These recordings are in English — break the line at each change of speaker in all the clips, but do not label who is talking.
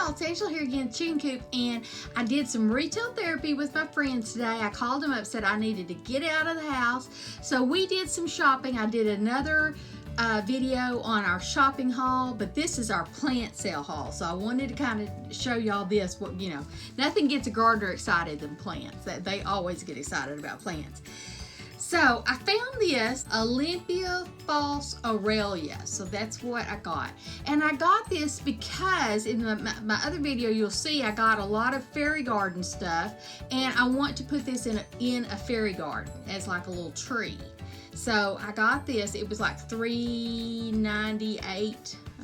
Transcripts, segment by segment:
y'all, it's Angela here again, Chicken Coop, and I did some retail therapy with my friends today. I called them up, said I needed to get out of the house, so we did some shopping. I did another video on our shopping haul, but this is our plant sale haul, so I wanted to kind of show y'all this. What, you know, nothing gets a gardener excited than plants. They always get excited about plants. So I found this Olympia False Aurelia. So that's what I got. And I got this because in my other video you'll see I got a lot of fairy garden stuff, and I want to put this in a fairy garden as like a little tree. So I got this. It was like $3.98. I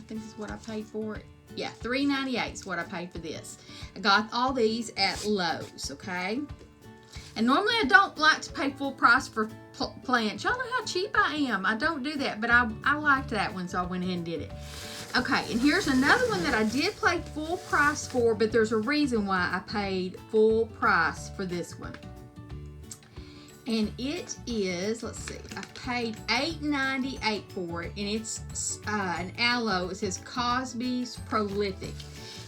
think is what I paid for it. Yeah, $3.98 is what I paid for this. I got all these at Lowe's, okay? And normally I don't like to pay full price for plants. Y'all know how cheap I am. I don't do that, but I liked that one, so I went ahead and did it. Okay, and here's another one that I did pay full price for, but there's a reason why I paid full price for this one. And it is, let's see, I paid $8.98 for it, and it's an aloe. It says Cosby's Prolific,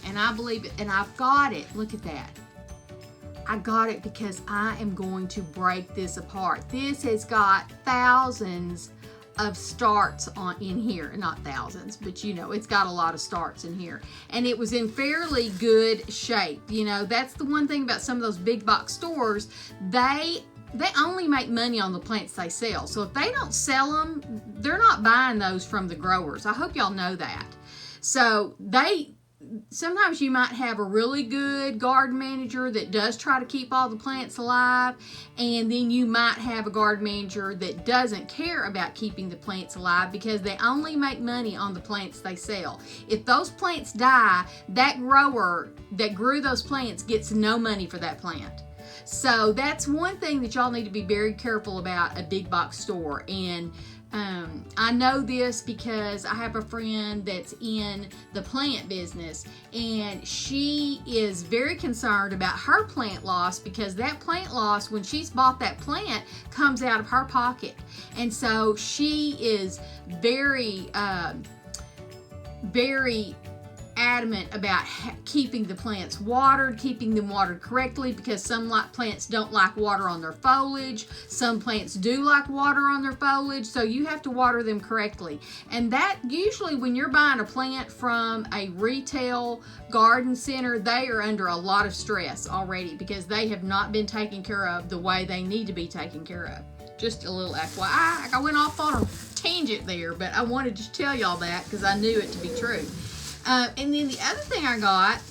and I believe it, and I've got it. Look at that. I got it because I am going to break this apart. This has got thousands of starts in here. Not thousands, but you know, it's got a lot of starts in here. And it was in fairly good shape. You know, that's the one thing about some of those big box stores. They only make money on the plants they sell. So if they don't sell them, they're not buying those from the growers. I hope y'all know that. So sometimes you might have a really good garden manager that does try to keep all the plants alive, and then you might have a garden manager that doesn't care about keeping the plants alive because they only make money on the plants they sell. If those plants die, that grower that grew those plants gets no money for that plant. So that's one thing that y'all need to be very careful about a big box store. And I know this because I have a friend that's in the plant business, and she is very concerned about her plant loss because that plant loss, when she's bought that plant, comes out of her pocket. And so she is very adamant about keeping the plants watered, keeping them watered correctly, because some plants don't like water on their foliage. Some plants do like water on their foliage, so you have to water them correctly. And that usually when you're buying a plant from a retail garden center, they are under a lot of stress already because they have not been taken care of the way they need to be taken care of. Just a little FYI. I went off on a tangent there, but I wanted to tell y'all that because I knew it to be true. And then the other thing I got,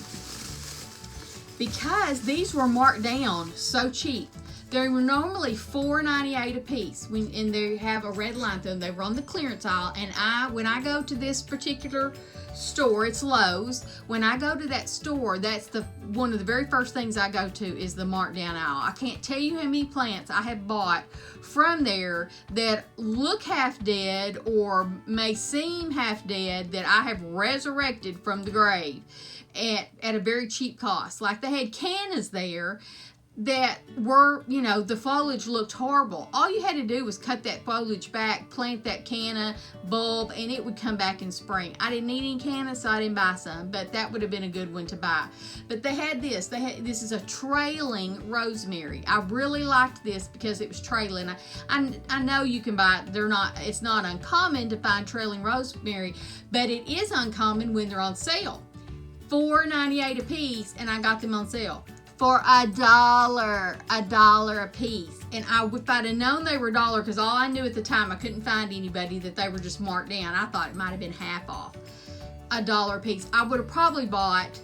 because these were marked down so cheap, they were normally $4.98 a piece, and they have a red line through them. They were on the clearance aisle, and when I go to this particular store, it's Lowe's. When I go to that store, that's one of the very first things I go to is the markdown aisle. I can't tell you how many plants I have bought from there that look half dead or may seem half dead that I have resurrected from the grave at a very cheap cost. Like they had cannas there that were, you know, the foliage looked horrible. All you had to do was cut that foliage back, plant that canna bulb, and it would come back in spring. I didn't need any canna, so I didn't buy some, but that would have been a good one to buy. But they had this. This is a trailing rosemary. I really liked this because it was trailing. I know you can buy it. It's not uncommon to find trailing rosemary, but it is uncommon when they're on sale. $4.98 a piece, and I got them on sale for $1 a piece. And if I'd have known they were $1, because all I knew at the time, I couldn't find anybody that they were just marked down. I thought it might have been half off. $1 a piece. I would have probably bought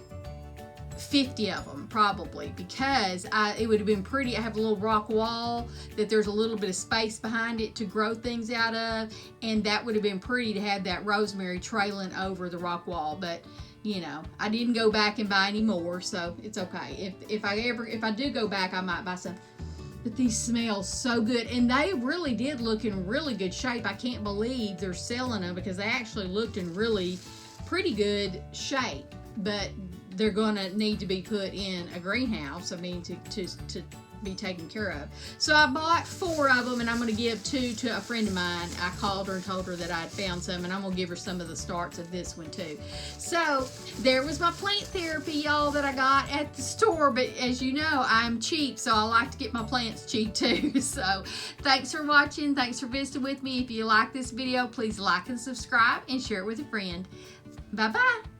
50 of them, probably, because it would have been pretty. I have a little rock wall that there's a little bit of space behind it to grow things out of, and that would have been pretty to have that rosemary trailing over the rock wall. But you know, I didn't go back and buy any more, so it's okay. If I do go back, I might buy some. But these smell so good, and they really did look in really good shape. I can't believe they're selling them because they actually looked in really pretty good shape. But they're gonna need to be put in a greenhouse. I mean, to be taken care of. So I bought 4 of them, and I'm going to give 2 to a friend of mine. I called her and told her that I had found some, and I'm going to give her some of the starts of this one too. So there was my plant therapy, y'all, that I got at the store. But as you know, I'm cheap, so I like to get my plants cheap too. So thanks for watching. Thanks for visiting with me. If you like this video, please like and subscribe and share it with a friend. Bye-bye.